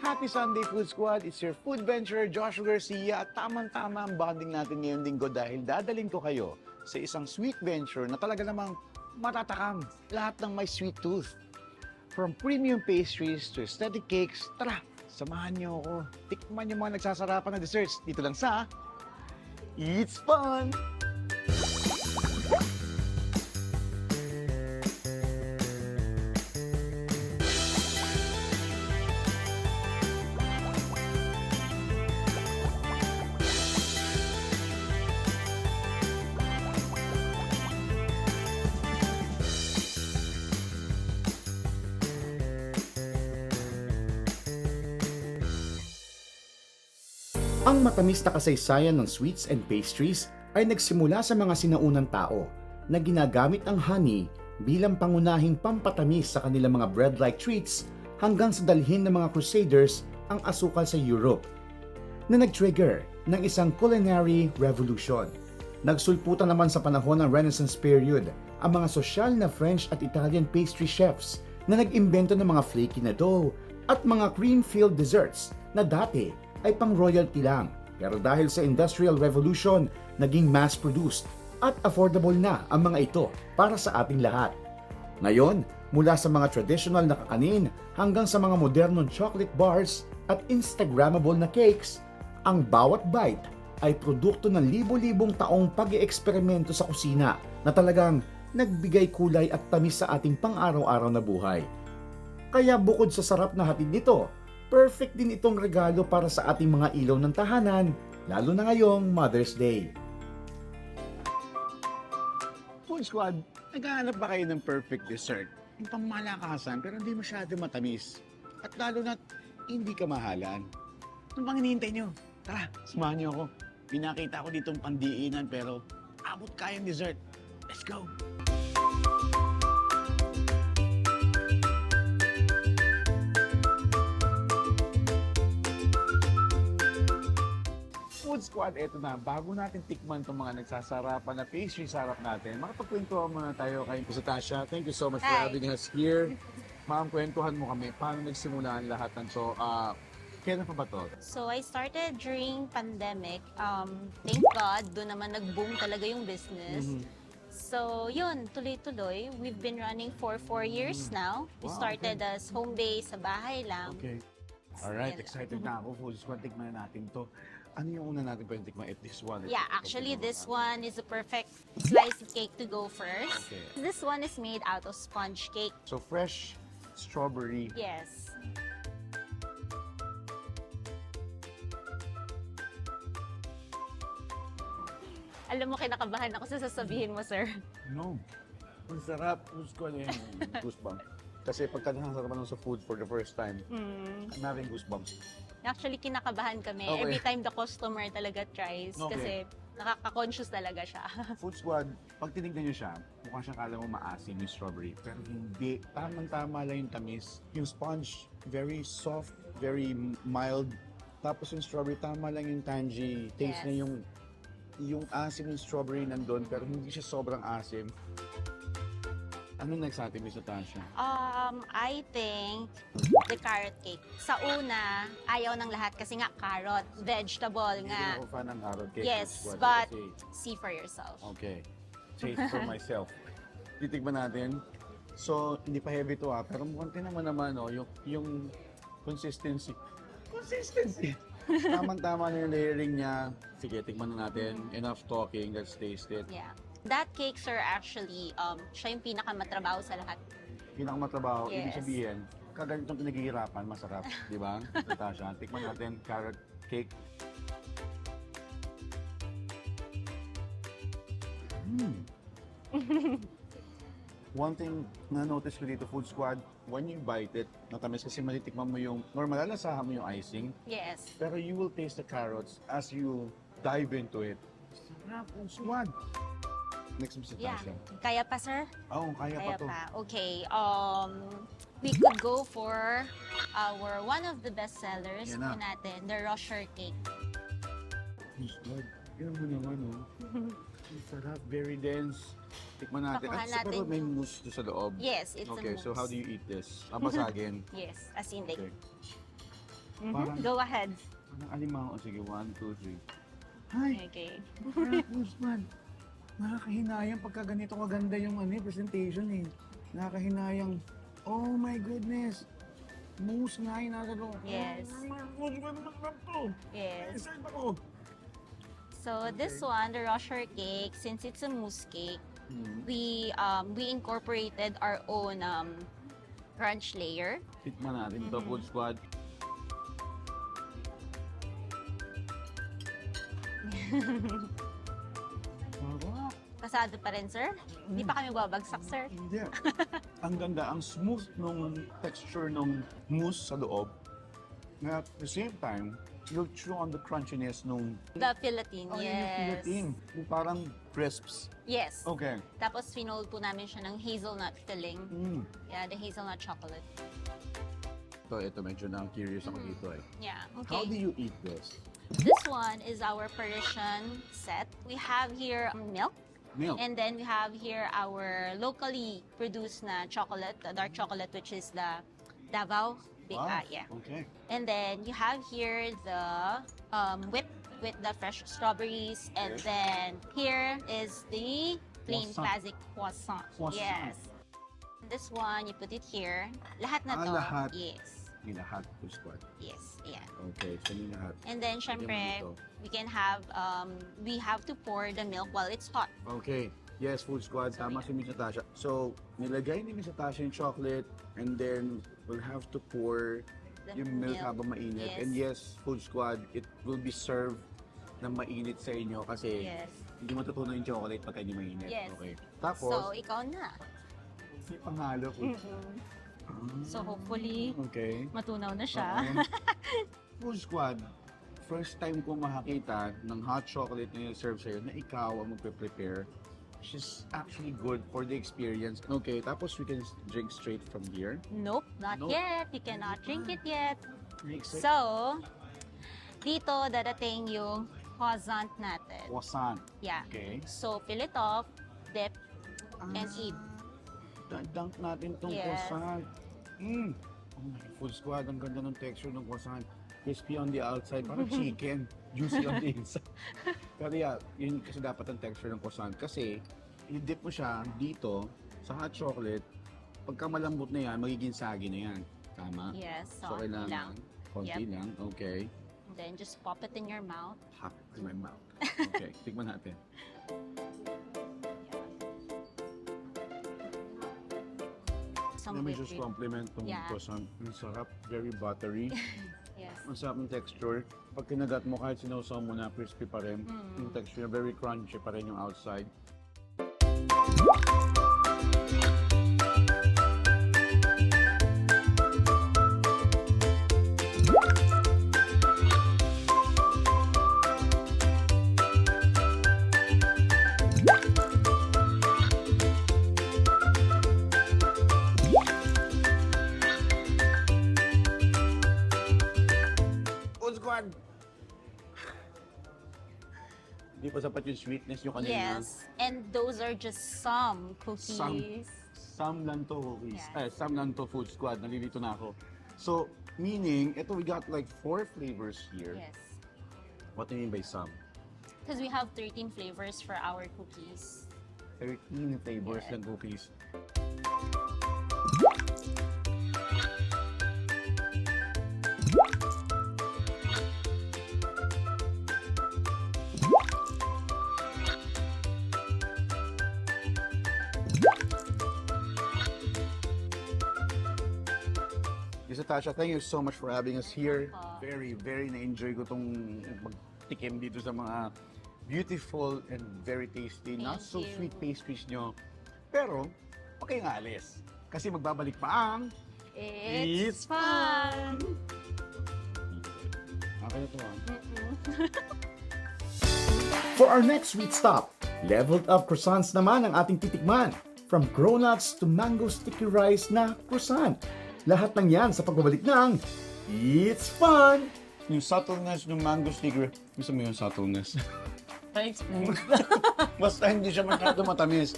Happy Sunday, Food Squad! It's your food venturer, Joshua Garcia. At tamang-tama ang bonding natin ngayong linggo dahil dadaling ko kayo sa isang sweet venture na talaga namang matatakam lahat ng may sweet tooth. From premium pastries to aesthetic cakes, tara, samahan niyo ako. Tikman yung mga nagsasarapan na desserts dito lang sa It's Fun! Ang matamis na kasaysayan ng sweets and pastries ay nagsimula sa mga sinaunang tao na ginagamit ang honey bilang pangunahing pampatamis sa kanilang mga bread-like treats hanggang sa dalhin ng mga crusaders ang asukal sa Europe na nag-trigger ng isang culinary revolution. Nagsulputan naman sa panahon ng Renaissance period ang mga sosyal na French at Italian pastry chefs na nag-imbento ng mga flaky na dough at mga cream-filled desserts na dati ay pang-royalty lang. Pero dahil sa Industrial Revolution, naging mass-produced at affordable na ang mga ito para sa ating lahat. Ngayon, mula sa mga traditional na kakanin hanggang sa mga modernong chocolate bars at Instagrammable na cakes, ang bawat bite ay produkto ng libo-libong taong pag-eeksperimento sa kusina na talagang nagbigay kulay at tamis sa ating pang-araw-araw na buhay. Kaya bukod sa sarap na hatid nito, perfect din itong regalo para sa ating mga ilaw ng tahanan, lalo na ngayong Mother's Day. Food Squad, naghahanap ba kayo ng perfect dessert? Yung pangmalakasan pero hindi masyado matamis. At lalo na hindi kamahalan. Ano bang hinihintay nyo? Tara, samahan niyo ako. Pinakita ko ditong pandiinan pero abot kayang dessert. Let's go! Food Squad, eto na. Bago natin tikman itong mga nagsasarapan na pastry sarap natin, makapagkwentuhan muna tayo kay Ms. Tasha. Thank you so much for Hi. having us here. Ma'am, kwentuhan mo kami. Paano nagsimula ang lahat ng to? Kailan pa ba to? So I started during pandemic. Thank God, doon naman nag-boom talaga yung business. So yun, tuloy-tuloy. We've been running for 4 years now. We Wow, started okay. as home base sa bahay lang. Okay. Alright, Yan. excited na ako. Food Squad, tikman na natin to. Ano yung una natin pwede tikman? This one. Yeah, actually this one is a perfect slice of cake to go first. Okay. This one is made out of sponge cake. So fresh strawberry. Yes. Alam mo, kinakabahan ako sa sasabihin mo, sir. No. Ang sarap. Food Squad yan. Goosebumps. Kasi pagka nasasarapan sa food for the first time, I'm having goosebumps. Actually, kinakabahan kami. Okay. Every time the customer talaga tries. Okay. Kasi nakaka-conscious talaga siya. Food Squad, pag tinignan nyo siya, mukha siyang kala mo maasim yung strawberry. Pero hindi. Tamang-tama lang yung tamis. Yung sponge, very soft, very mild. Tapos yung strawberry, tama lang yung tangy. Taste Yes. na yung asim ng strawberry nandun, pero hindi siya sobrang asim. Ano next natin, Miss Natasha? I think the carrot cake. Sa una, ayaw ng lahat kasi nga carrot, vegetable Hindi nga. ako fan ng carrot cake. Yes, Food Squad, but kasi- see for yourself. Okay. Taste for myself. Titigman natin. So, hindi pa heavy to pero mukhang naman no, yung consistency. Consistency! Tamang-tama na yung layering niya. Sige, tikman na natin. Enough talking, let's taste it. Yeah. That cake, sir, actually, siya yung pinakamatrabaho sa lahat. Pinakamatrabaho, ibig Yes. sabihin, kaganitong pinaghihirapan, masarap. Di ba? Natasha, tikman natin, carrot cake. One thing na notice ko dito, Food Squad, when you bite it, natamis kasi matitikman mo yung, normal, lalasahan mo yung icing, Yes. pero you will taste the carrots as you dive into it. Sarap, Food Squad! Next, Miss Yeah. Natasha. Kaya pa, sir? Oo, kaya pa Kaya to. pa. Okay. We could go for our one of the best sellers Yan na. natin, the Rocher cake. Food Squad, yan mo naman, oh. Ang sarap, very dense. Tikman natin. Pakuha At pero natin may yung- mousse to sa loob. Yes, it's Okay, a so mousse. how do you eat this? Basagin. Yes, as in like, Okay. Parang, Go ahead. parang alimango. Sige, 1, 2, 3. Hi! Okay. Usman, nakakahinayang pagka ganito kaganda yung presentation eh. Nakakahinayang. Oh my goodness! Mousse nga yung nasa loob. Yes. Yes. Excited ako. So this one, the Rocher cake, since it's a mousse cake, we incorporated our own crunch layer. Tikman natin ito, Food Squad. Sarap. Pasado pa rin, sir? Hindi pa kami babagsak, sir. Hindi. Ang ganda, ang smooth nung texture nung mousse sa loob. Na at the same time, you'll chew on the crunchiness nung The Philippine, yung yes. Philippine. Yung parang crisps. Yes. Okay. Tapos finold po namin siya ng hazelnut filling. Mm. Yeah, the hazelnut chocolate. Ito medyo na-curious ako dito eh. Yeah, How do okay. you eat this? This one is our Parisian set. We have here milk. Milk. And then we have here our locally produced na chocolate, the dark chocolate, which is the Davao. Wow. Yeah. Okay. And then you have here the whip with the fresh strawberries. And Yes. then here is the plain Croissant. classic croissant. Croissant. Yes. This one, you put it here. Lahat na Ah, to. lahat. Yes. May lahat, Food Squad. Yes. Yeah. Okay, so may lahat. And then, syempre, we can have, we have to pour the milk while it's hot. Okay. Yes, Food Squad. Tama si Miss Natasha. So, nilagay ni Miss Natasha yung chocolate and then we'll have to pour The yung milk habang mainit. Yes. And yes, Food Squad, it will be served na mainit sa inyo kasi Yes. hindi matutunan yung chocolate pagka hindi mainit. Yes. Okay. So, Tapos, ikaw na. si panghalo Food So, hopefully, Okay. matunaw na siya. Food Squad, first time ko makakita ng hot chocolate na serve sa'yo na ikaw ang magpe-prepare. Which is actually good for the experience. Okay, tapos we can drink straight from here. Nope, not Nope. yet. You cannot drink it yet. Makes it So, dito dadating yung croissant natin. croissant. Yeah. Okay. So, fill it off, dip, and eat. Dunk natin tong Yes. croissant. Mm. Oh my Food Squad, ang ganda ng texture ng croissant. Crispy on the outside, parang chicken. Juicy on the inside. Pero yeah, yun kasi dapat ang texture ng croissant. Kasi, i-dip mo siya dito sa hot chocolate. Pagka malambot na yan, magiging sagi na yan. Tama? Yes, So, so, lang. kailangan konti Yep. lang. Okay. And then, just pop it in your mouth. Hot in my mouth. Okay, tignan natin. Some Let me whipped just cream. compliment tong Yeah. croissant. Ang sarap, very buttery. Yes. Ang sarap ng texture. Pag kinagat mo, kahit sinawsaw mo na, crispy pa rin. Yung texture, very crunchy pa rin yung outside. Food Squad! Hindi pa sapat yung sweetness yung kanina. Yes. And those are just some cookies. Some lang to cookies. Yes. Some lang to Food Squad. Nalilito na ako. So, meaning, ito we got like 4 flavors here. Yes. What do you mean by some? Because we have 13 flavors for our cookies. 13 flavors Yeah. ng cookies. Miss Natasha, thank you so much for having us here. Very, very na-enjoy ko tong magtikim dito sa mga beautiful and very tasty, not Thank so you. sweet pastries nyo. Pero, okay nga alis. Kasi magbabalik pa ang... It's fun! Okay na to ah. For our next sweet stop, leveled up croissants naman ang ating titikman. From cronuts to mango sticky rice na croissant. Lahat ng yan sa pagbabalik ng It's Fun! Yung subtleness ng mango sticker, gusto mo yung subtleness. Thanks, Basta hindi siya masyado matamis.